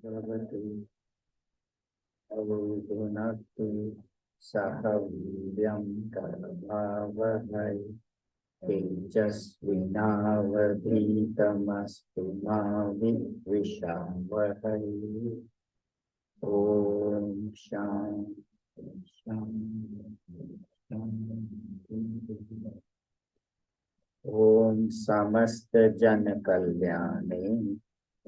Bhagavad Avunatu Sahavyam Karabhavahai Tejasvinavadhitamastu Mavidvishavahai. Om Shanti Shanti. Om Samasta Jana Kalyane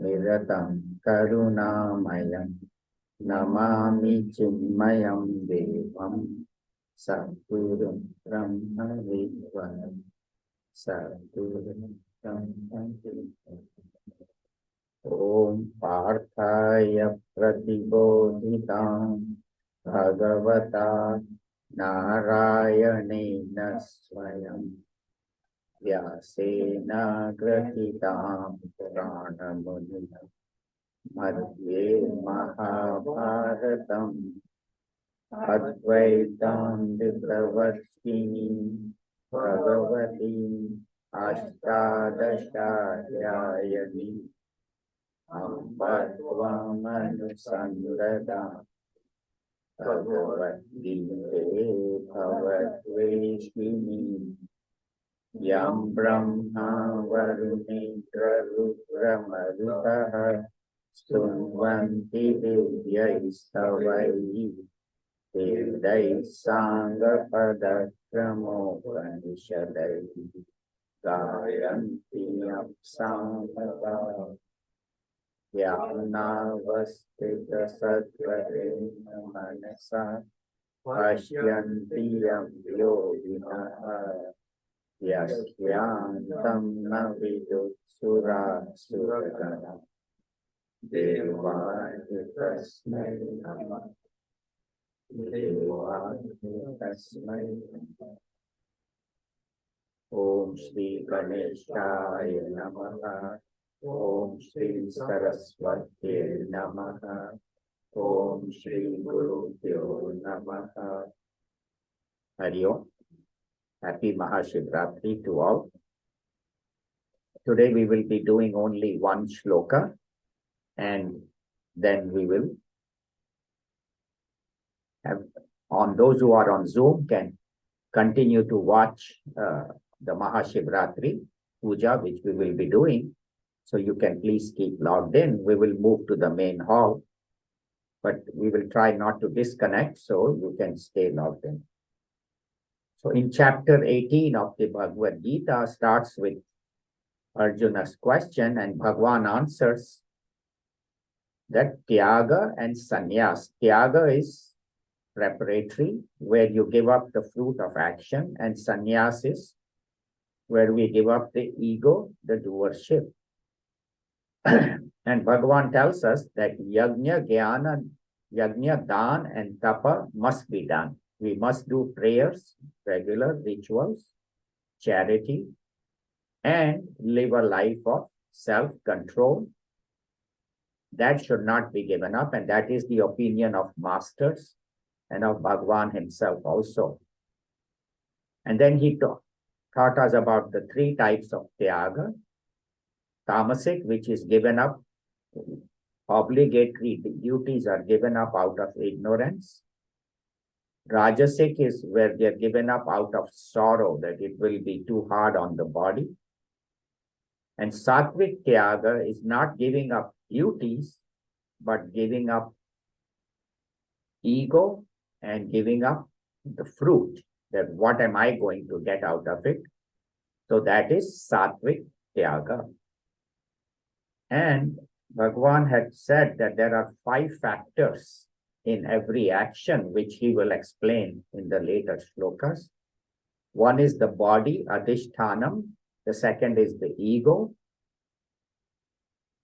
Niratam Karunamayam Namami Chinmayam Devam Sadgurum Brahma Vidvam Sadgurum Brahma Vidvam. Om Parthaya Pratibodhitam Bhagavata Narayanena Swayam Vyasena Gratitam Puranamunina Madhye Mahabharatam Advaitam Vipravastini Bhagavati Ashtadashayani Ambatvamanusandada Bhagavad-gīte Bhavatveshini Yam Brahma Varunendra Rudra Marutaha Stunvanti Divyaistavai Vedai Sangha Padakramo Upanishadai Gayanti Apsamava Yamnavastita Sattvarena Manasa Pashyanti Yam Yoginaha Yaskyantam Navidutsura Suragana Devaya Tasmai Namah Devaya Tasmai Namah. Om Shri Ganeshaya Namaha. Om Shri Saraswati Namaha. Om Shri Gurubhyo Namaha. Hari Om. Happy Mahashivratri to all. Today we will be doing only one shloka, and then we will have, on those who are on Zoom can continue to watch the Mahashivratri puja, which we will be doing. So you can please keep logged in. We will move to the main hall, but we will try not to disconnect, so you can stay logged in. So in chapter 18 of the Bhagavad Gita starts with Arjuna's question, and Bhagavan answers that Tyaga and Sannyas. Tyaga is preparatory, where you give up the fruit of action, and Sannyas is where we give up the ego, the doership. And Bhagavan tells us that Yajna, Jnana, Yajna, Dan and Tapa must be done. We must do prayers, regular rituals, charity, and live a life of self-control. That should not be given up, and that is the opinion of masters and of Bhagavan himself also. And then he taught us about the three types of Tyaga. Tamasic, which is given up, obligatory duties are given up out of ignorance. Rajasic is where they are given up out of sorrow, that it will be too hard on the body. And Sattvic Tyaga is not giving up duties, but giving up ego and giving up the fruit, that what am I going to get out of it? So that is Sattvic Tyaga. And Bhagavan had said that there are 5 factors in every action, which he will explain in the later shlokas. One is the body, adhishthanam. The second is the ego.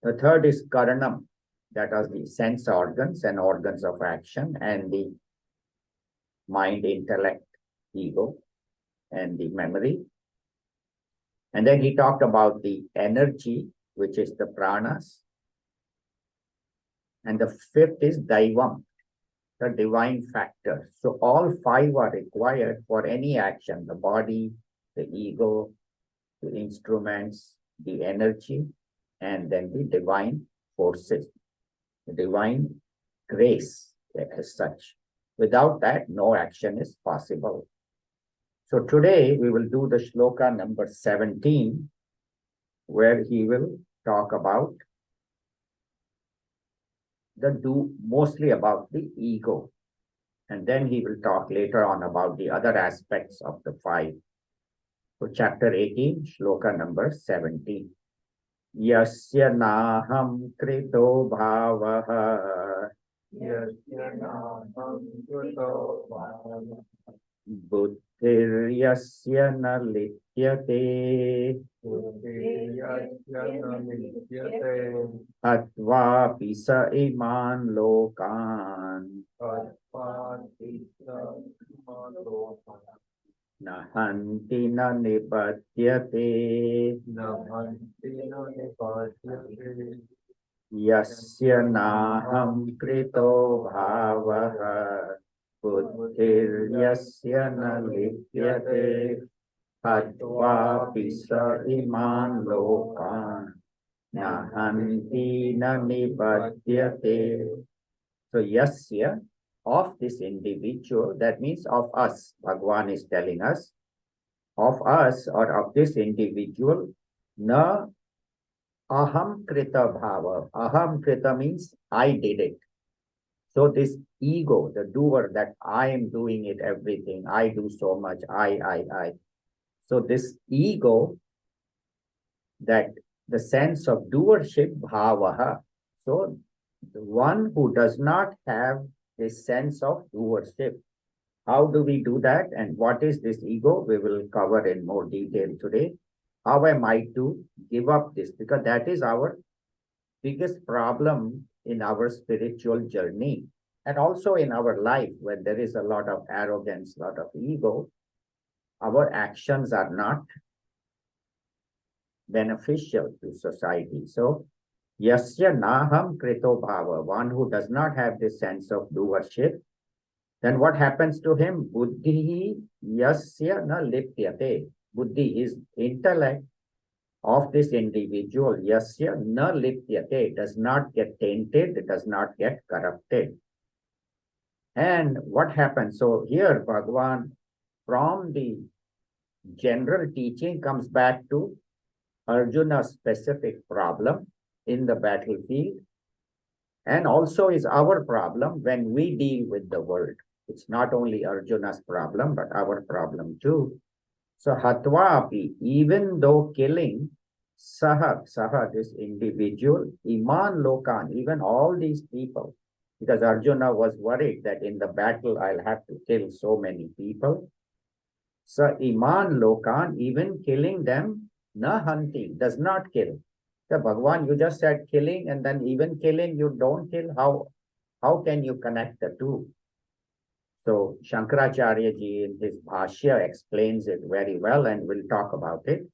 The third is karanam, that are the sense organs and organs of action, and the mind, intellect, ego, and the memory. And then he talked about the energy, which is the pranas. And the 5th is daivam, the divine factor. So all 5 are required for any action: the body, the ego, the instruments, the energy, and then the divine forces. divine grace as such. Without that, no action is possible. So today we will do the shloka number 17, where he will talk about mostly about the ego. And then he will talk later on about the other aspects of the five. So chapter 18, shloka number 17. Yasya naham krito bhavaha buddhiryasya na lityate atvapi sa iman lokan nahanti na nipatyate yasya naham krito bhavaha buddhiryasya na lityate atvapi sa iman lokan nahanti na nipatyate. So yasya, of this individual, that means of us. Bhagwan is telling us, of us or of this individual, na aham krita bhava. Aham krita means I did it. So this ego, the doer, that I am doing it, everything, I do so much, I. So this ego, that the sense of doership, bhavaha. So the one who does not have this sense of doership, how do we do that? And what is this ego? We will cover in more detail today. How am I to give up this? Because that is our biggest problem in our spiritual journey and also in our life, when there is a lot of arrogance, a lot of ego. Our actions are not beneficial to society. So, yasya naham krito bhava, one who does not have this sense of doership, then what happens to him? Buddhi yasya na lipyate. Buddhi, his intellect of this individual, yasya na lipyate, does not get tainted, it does not get corrupted. And what happens? So here Bhagavan, from the general teaching, comes back to Arjuna's specific problem in the battlefield, and also is our problem when we deal with the world. It's not only Arjuna's problem, but our problem too. So hatva api, even though killing saha, this individual, iman lokan, even all these people, because Arjuna was worried that in the battle I'll have to kill so many people. So iman lokan, even killing them, na hanti, does not kill. So Bhagavan, you just said killing, and then even killing, you don't kill. How can you connect the two? So Shankaracharya ji in his Bhashya explains it very well, and we'll talk about it.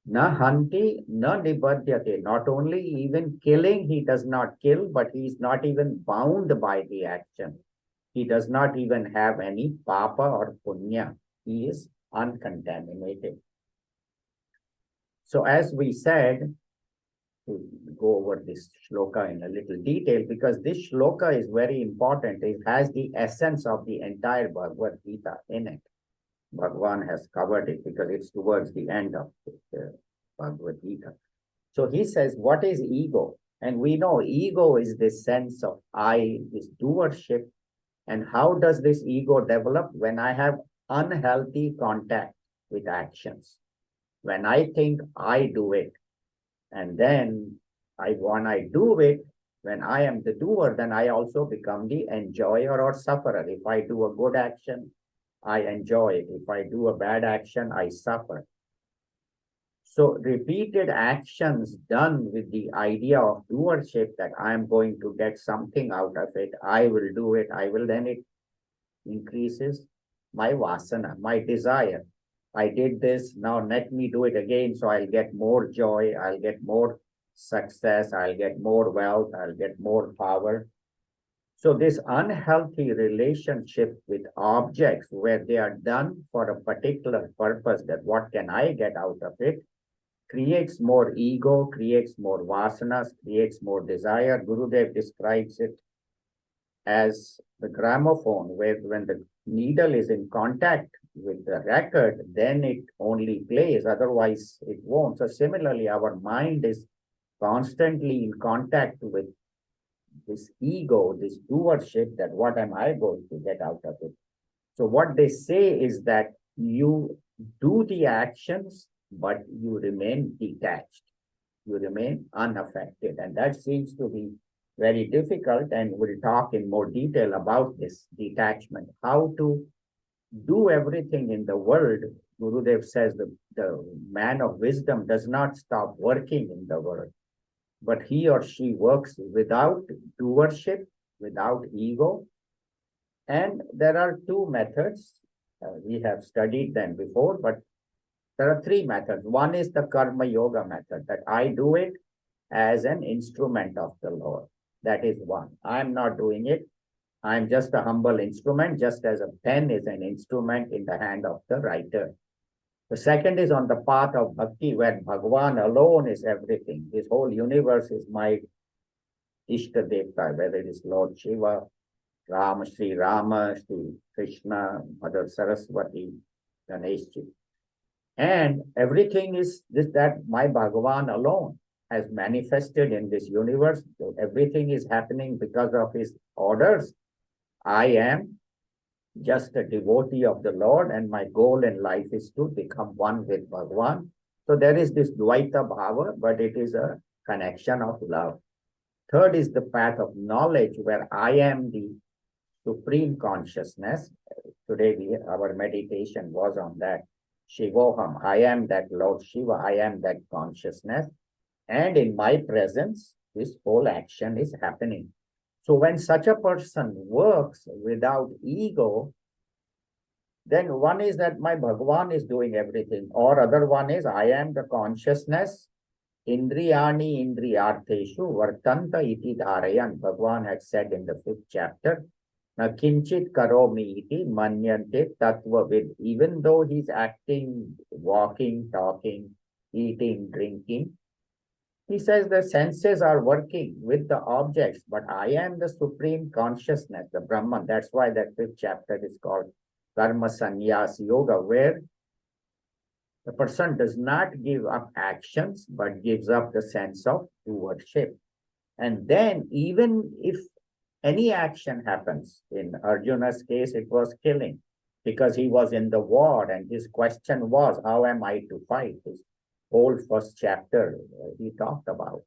Na hanti, na nibadhyate. Not only even killing, he does not kill, but he is not even bound by the action. He does not even have any papa or punya. He is uncontaminated. So as we said, to go over this shloka in a little detail, because this shloka is very important. It has the essence of the entire Bhagavad Gita in it. Bhagwan has covered it because it's towards the end of the Bhagavad Gita. So he says, what is ego? And we know ego is this sense of I, this doership. And how does this ego develop? When I have unhealthy contact with actions. When I think I do it, and then when I do it, when I am the doer, then I also become the enjoyer or sufferer. If I do a good action, I enjoy it. If I do a bad action, I suffer. So repeated actions done with the idea of doership, that I am going to get something out of it, I will do it, then it increases my vasana, my desire. I did this, now let me do it again, so I'll get more joy, I'll get more success, I'll get more wealth, I'll get more power. So this unhealthy relationship with objects, where they are done for a particular purpose, that what can I get out of it, creates more ego, creates more vasanas, creates more desire. Gurudev describes it as the gramophone, where when the needle is in contact with the record, then it only plays, otherwise it won't. So similarly, our mind is constantly in contact with this ego, this doership, that what am I going to get out of it? So what they say is that you do the actions, but you remain detached. You remain unaffected. And that seems to be very difficult. And we'll talk in more detail about this detachment, how to do everything in the world. Gurudev says the man of wisdom does not stop working in the world, but he or she works without doership, without ego. And there are two methods. We have studied them before, but there are three methods. One is the karma yoga method, that I do it as an instrument of the Lord. That is one. I'm not doing it. I'm just a humble instrument, just as a pen is an instrument in the hand of the writer. The second is on the path of bhakti, where Bhagwan alone is everything. This whole universe is my Ishta Devta, whether it is Lord Shiva, Sri Rama, Sri Krishna, Mother Saraswati, Ganeshji. And everything is this, that my Bhagavan alone has manifested in this universe. So everything is happening because of his orders. I am just a devotee of the Lord, and my goal in life is to become one with Bhagavan. So there is this Dvaita Bhava, but it is a connection of love. Third is the path of knowledge, where I am the supreme consciousness. Today our meditation was on that. Shivoham, I am that Lord Shiva, I am that consciousness. And in my presence, this whole action is happening. So when such a person works without ego, then one is that my Bhagavan is doing everything, or other one is I am the consciousness. Indriyani indriyartheshu vartanta iti dharayan. Bhagavan had said in the 5th chapter, na kinchit karomi iti manyante tattva vid. Even though he's acting, walking, talking, eating, drinking, he says the senses are working with the objects, but I am the supreme consciousness, the Brahman. That's why that 5th chapter is called Karma Sannyas Yoga, where the person does not give up actions, but gives up the sense of doership. And then even if any action happens, in Arjuna's case, it was killing, because he was in the war, and his question was, how am I to fight? His whole 1st chapter, he talked about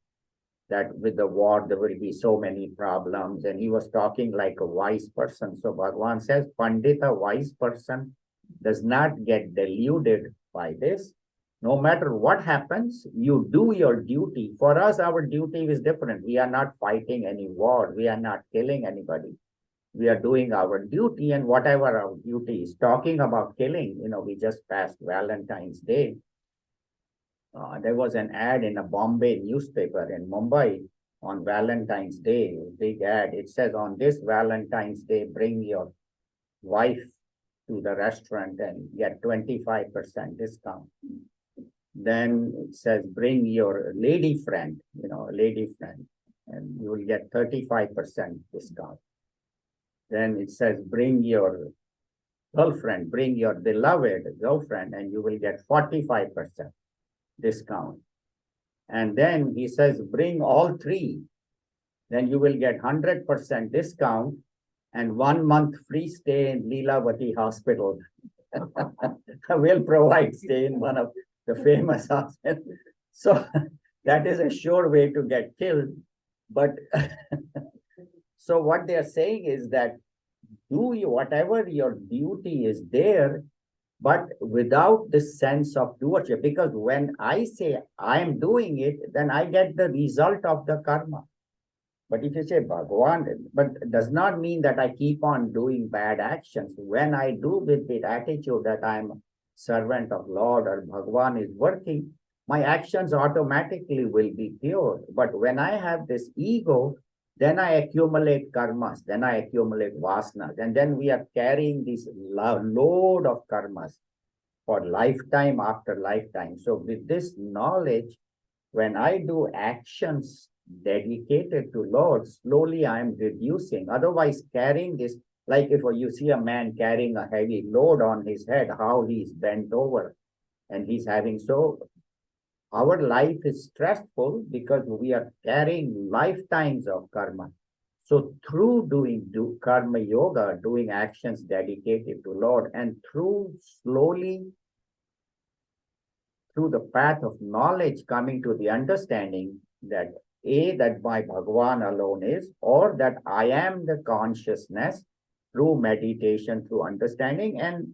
that with the war, there will be so many problems, and he was talking like a wise person. So Bhagavan says, Pandita, wise person, does not get deluded by this. No matter what happens, you do your duty. For us, our duty is different. We are not fighting any war. We are not killing anybody. We are doing our duty, and whatever our duty is. Talking about killing, we just passed Valentine's Day. There was an ad in a Bombay newspaper in Mumbai on Valentine's Day, big ad. It says, on this Valentine's Day, bring your wife to the restaurant and get 25% discount. Then it says, bring your lady friend, and you will get 35% discount. Then it says, bring your girlfriend, bring your beloved girlfriend, and you will get 45% discount. And then he says, bring all three, then you will get 100% discount and 1 month free stay in Leelavati Hospital. We'll provide stay in one of the famous hospitals. So that is a sure way to get killed. But so what they're saying is that do you whatever your duty is there, but without the sense of doership. Because when I say I am doing it, then I get the result of the karma. But if you say Bhagavan, but it does not mean that I keep on doing bad actions. When I do with the attitude that I'm a servant of Lord or Bhagavan is working, my actions automatically will be pure. But when I have this ego, then I accumulate karmas, then I accumulate vasanas, and then we are carrying this load of karmas. for lifetime after lifetime. So with this knowledge, when I do actions dedicated to Lord, slowly I am reducing. Otherwise, carrying this, like if you see a man carrying a heavy load on his head, how he's bent over and he's having so our life is stressful because we are carrying lifetimes of karma. So through doing karma yoga, doing actions dedicated to Lord, and through slowly through the path of knowledge coming to the understanding that that my Bhagavan alone is, or that I am the consciousness through meditation, through understanding, and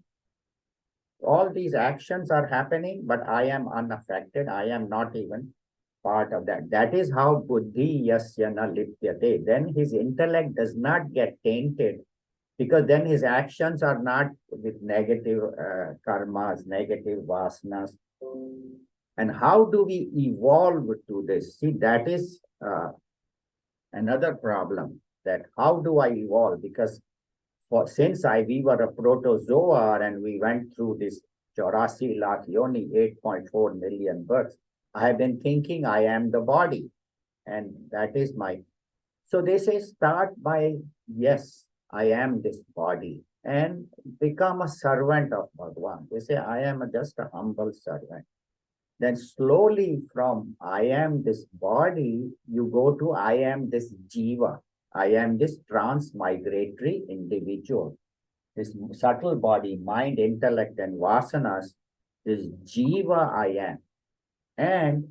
all these actions are happening, but I am unaffected. I am not even part of that. That is how buddhi yasya na lipyate. Then his intellect does not get tainted because then his actions are not with negative karmas, negative vasanas. And how do we evolve to this? See, that is another problem. That how do I evolve? Because since we were a protozoa and we went through this 84 lakh yoni, 8.4 million births, I have been thinking I am the body. And that is my. So they say start by, yes, I am this body, and become a servant of Bhagavan. They say I am just a humble servant. Then slowly from I am this body, you go to I am this jiva. I am this transmigratory individual. This subtle body, mind, intellect, and vasanas, this jiva I am. And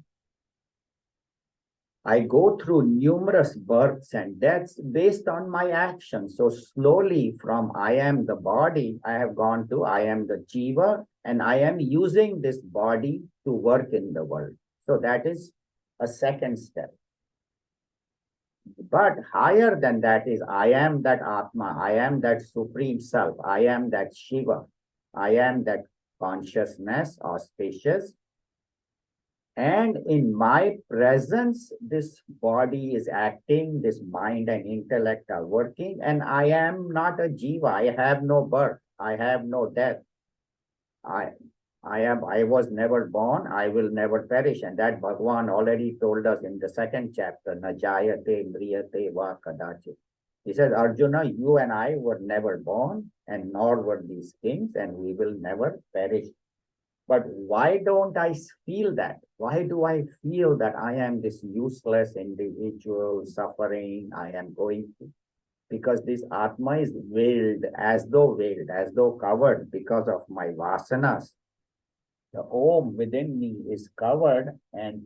I go through numerous births and deaths based on my actions. So slowly from I am the body, I have gone to I am the jiva, and I am using this body to work in the world. So that is a second step. But higher than that is I am that Atma, I am that Supreme Self, I am that Shiva, I am that consciousness, auspicious. And in my presence, this body is acting, this mind and intellect are working, and I am not a jiva. I have no birth. I have no death. I was never born. I will never perish. And that Bhagavan already told us in the second chapter, na jayate mriyate va kadachit. He says, Arjuna, you and I were never born, and nor were these kings, and we will never perish. But why don't I feel that? Why do I feel that I am this useless individual suffering? I am going to, because this Atma is veiled, as though covered because of my vasanas. The Om within me is covered, and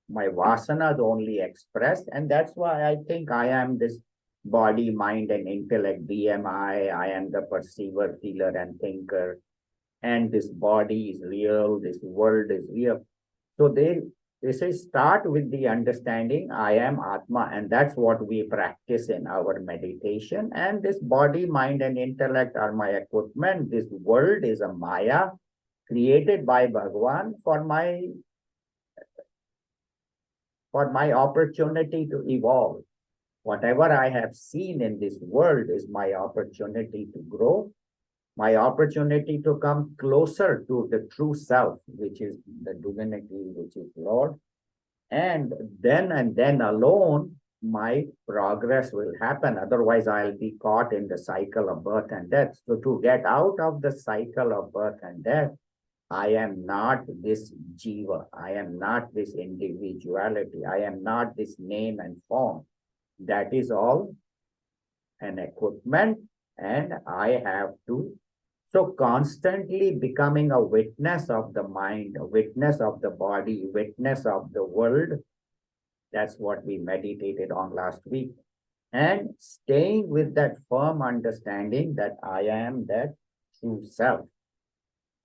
my vasanas only expressed, and that's why I think I am this body, mind, and intellect, BMI. I am the perceiver, feeler, and thinker. And this body is real, this world is real. So they say start with the understanding I am Atma, and that's what we practice in our meditation. And this body, mind, and intellect are my equipment. This world is a Maya created by Bhagavan for my opportunity to evolve. Whatever I have seen in this world is my opportunity to grow, my opportunity to come closer to the true self, which is the divinity, which is Lord. And then alone, my progress will happen. Otherwise, I'll be caught in the cycle of birth and death. So to get out of the cycle of birth and death, I am not this jiva. I am not this individuality. I am not this name and form. That is all an equipment, and I have to. So constantly becoming a witness of the mind, a witness of the body, witness of the world. That's what we meditated on last week. And staying with that firm understanding that I am that true self.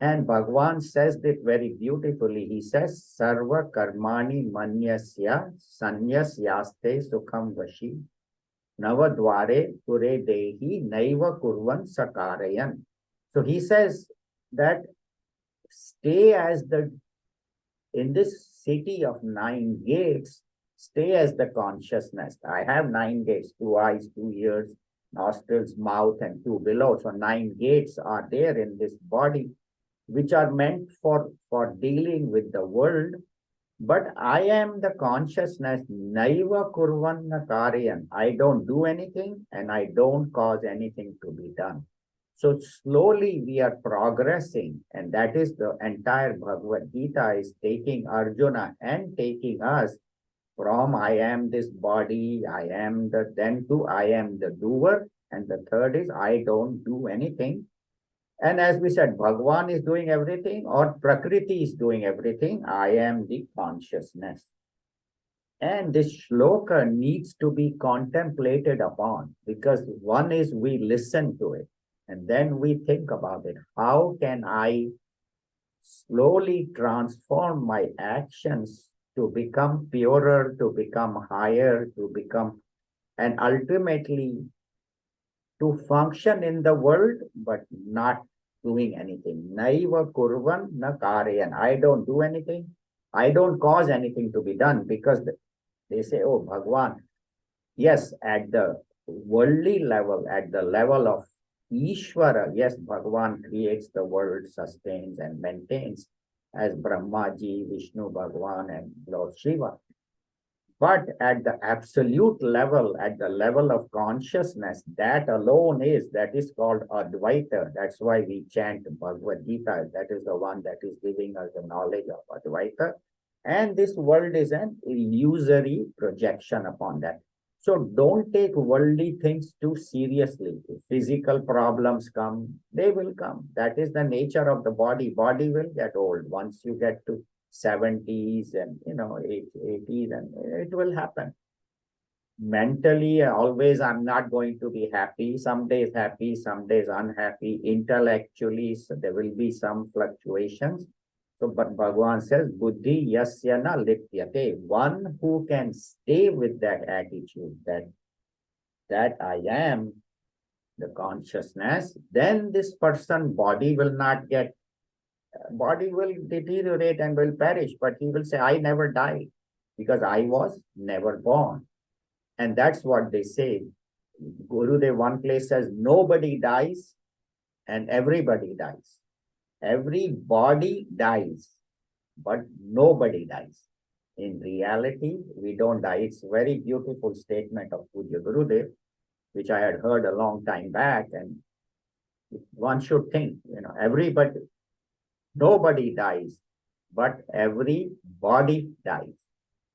And Bhagavan says it very beautifully. He says, Sarva karmani manyasya sanyasyaste sukham vashi navadware pure dehi naiva kurvan sakarayan. So he says that stay as in this city of 9 gates, stay as the consciousness. I have 9 gates, 2 eyes, 2 ears, nostrils, mouth, and two below. So 9 gates are there in this body, which are meant for dealing with the world. But I am the consciousness, naiva kurvanna karyan. I don't do anything and I don't cause anything to be done. So slowly we are progressing, and that is the entire Bhagavad Gita is taking Arjuna and taking us from I am this body, I am the then to I am the doer, and the third is I don't do anything. And as we said, Bhagwan is doing everything or Prakriti is doing everything. I am the consciousness. And this shloka needs to be contemplated upon, because one is we listen to it and then we think about it. How can I slowly transform my actions to become purer, to become higher, to become, and ultimately to function in the world, but not doing anything. Naiva kurvan na karyan. I don't do anything. I don't cause anything to be done, because they say, oh, Bhagwan. Yes, at the worldly level, at the level of Ishvara, yes, Bhagwan creates the world, sustains and maintains as Brahmaji, Vishnu Bhagwan, and Lord Shiva. But at the absolute level, at the level of consciousness, that alone that is called Advaita. That's why we chant Bhagavad Gita. That is the one that is giving us the knowledge of Advaita. And this world is an illusory projection upon that. So don't take worldly things too seriously. If physical problems come, they will come. That is the nature of the body. Body will get old. Once you get to 70s and 80s, and it will happen. Mentally, always I'm not going to be happy. Some days happy, some days unhappy. Intellectually, so there will be some fluctuations. So, but Bhagavan says, Buddhi yasya na lipyate. One who can stay with that attitude, that I am the consciousness, then this person body will not get, body will deteriorate and will perish, but he will say, I never died because I was never born. And that's what they say. Gurudev one place says, nobody dies and everybody dies. Everybody dies, but nobody dies. In reality, we don't die. It's a very beautiful statement of Pujya Gurudev, which I had heard a long time back. And one should think, everybody, nobody dies, but everybody dies.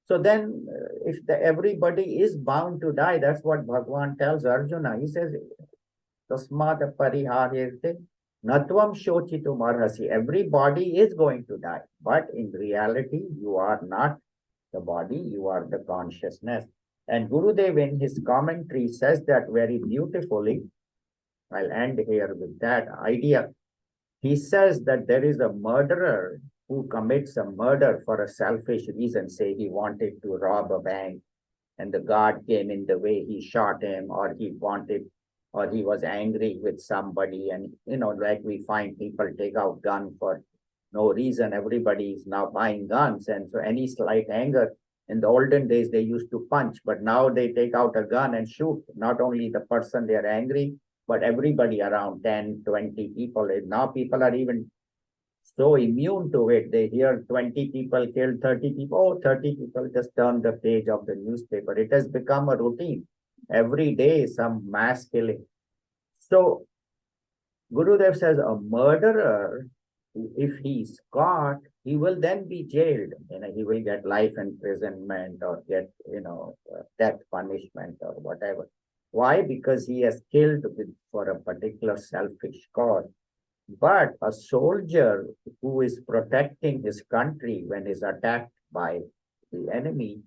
So then, if everybody is bound to die, that's what Bhagavan tells Arjuna. He says, Tasmad pariharyate natvam shochitum arhasi. Everybody is going to die, but in reality, you are not the body, you are the consciousness. And Gurudev in his commentary says that very beautifully. I'll end here with that idea. He says that there is a murderer who commits a murder for a selfish reason, say he wanted to rob a bank and the guard came in the way, he shot him, or he was angry with somebody. And, like we find people take out gun for no reason. Everybody is now buying guns. And so any slight anger, in the olden days, they used to punch, but now they take out a gun and shoot. Not only the person they are angry, but everybody around 10, 20 people. And now people are even so immune to it. They hear 20 people killed 30 people. Oh, 30 people, just turn the page of the newspaper. It has become a routine. Every day, some mass killing. So Gurudev says a murderer, if he's caught, he will then be jailed. He will get life imprisonment or get, death punishment or whatever. Why? Because he has killed for a particular selfish cause. But a soldier who is protecting his country when he's attacked by the enemy,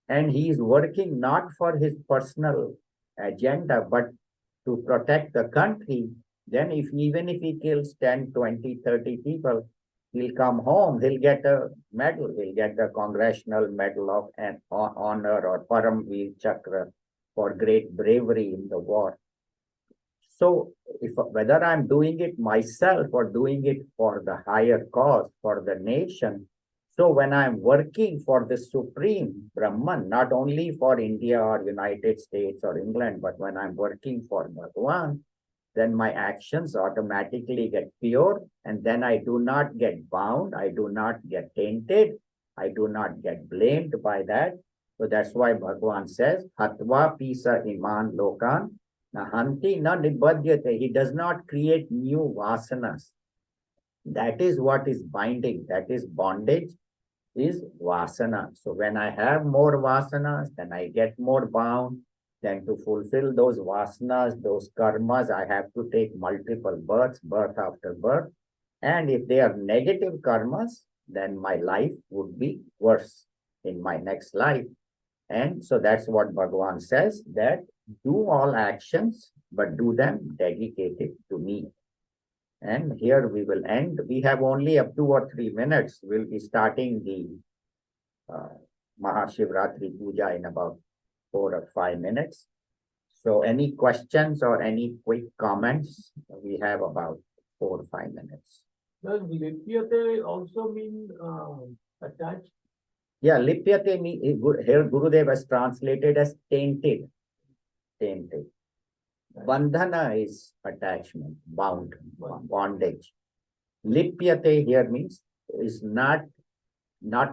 and he is working not for his personal agenda, but to protect the country, then even if he kills 10, 20, 30 people, he'll come home, he'll get a medal, he'll get the Congressional Medal of Honor or Paramveer Chakra for great bravery in the war. So whether I'm doing it myself or doing it for the higher cause, for the nation, So when I'm working for the Supreme Brahman, not only for India or United States or England, but when I'm working for Bhagavan, then my actions automatically get pure, and then I do not get bound, I do not get tainted, I do not get blamed by that. So that's why Bhagavan says, Hatva pisa iman lokan, nahanti na nibhadyate. He does not create new vasanas. That is what is binding, that is bondage, is vasana. So when I have more vasanas, then I get more bound. Then to fulfill those vasanas, those karmas, I have to take multiple births, birth after birth. And if they are negative karmas, then my life would be worse in my next life. And so that's what Bhagavan says, that do all actions, but do them dedicated to me. And here we will end. We have only up 2 or 3 minutes. We'll be starting the Mahashivratri Puja in about 4 or 5 minutes. So any questions or any quick comments? We have about 4 or 5 minutes. Does lipyate also mean attached? Yeah, lipyate means, here Gurudev has translated as tainted. Tainted. Bandhana is attachment, bound, bondage. Lipyate here means is not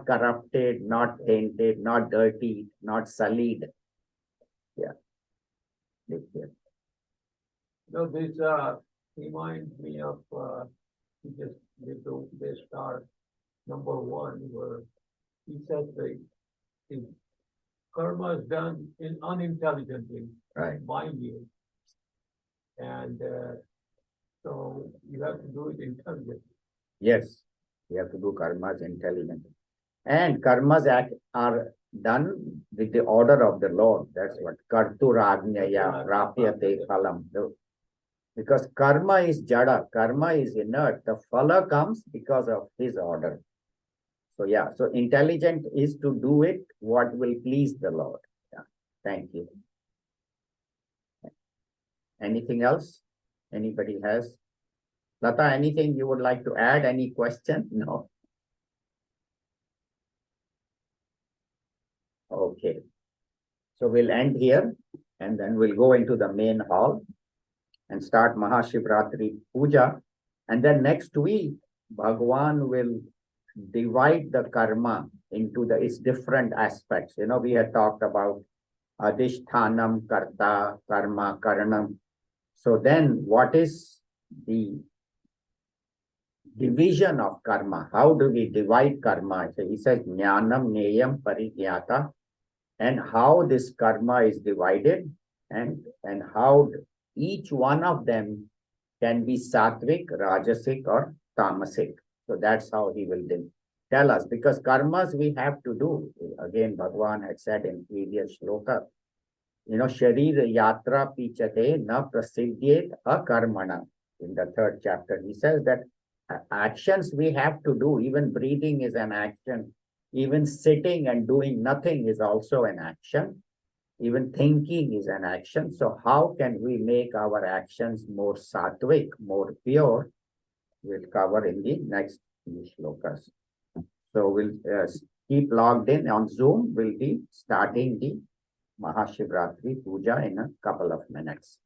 corrupted, not tainted, not dirty, not sullied. Yeah. Lipyate. No, this reminds me of he just did the start number 1 where he said the karma is done unintelligently, Right. mind you. And so you have to do it intelligently. Yes, we have to do karmas intelligently. And karmas are done with the order of the Lord. That's what karturagnyaya prapyate phalam. Because karma is jada, karma is inert. The phala comes because of his order. So yeah, so intelligent is to do it what will please the Lord. Yeah. Thank you. Anything else? Anybody has? Lata, anything you would like to add? Any question? No. Okay. So we'll end here and then we'll go into the main hall and start Mahashivratri Puja. And then next week, Bhagwan will divide the karma into its different aspects. You know, we had talked about Adhishthanam, Karta, Karma, Karanam. So then what is the division of karma? How do we divide karma? So he says, Jnanam, Neyam, Parigyata, and how this karma is divided and how each one of them can be sattvic, rajasic, or tamasic. So that's how he will tell us, because karmas we have to do. Again, Bhagavan had said in previous shloka, you know, Sharir Yatra Pichate na prasiddhyet akarmana. In the 3rd chapter, he says that actions we have to do, even breathing is an action, even sitting and doing nothing is also an action, even thinking is an action. So how can we make our actions more sattvic, more pure? We'll cover in the next few shlokas. So we'll keep logged in on Zoom. We'll be starting the Mahashivratri Puja in a couple of minutes.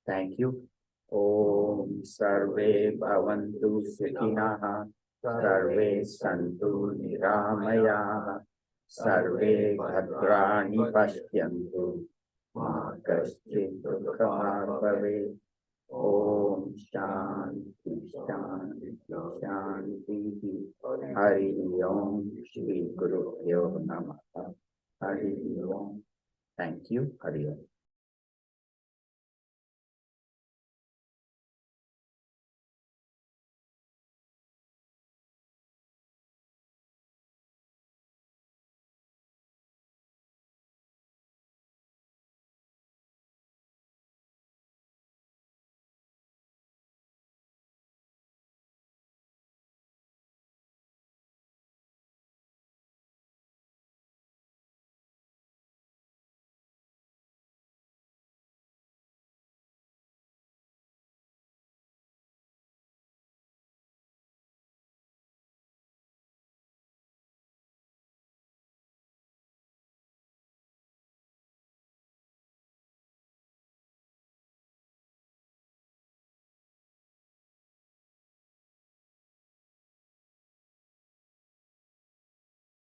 Thank you. Om Sarve Bhavantu Sukhinaha, Sarve Santu Niramayah, Sarve Bhadrani Pashyantu, Ma Kaschit Dukhamar Bhavet. Om Shanti Shanti Shanti. Hari Om Shri Guru Pyo Namaha. Hari Om. Thank you. Hari Om.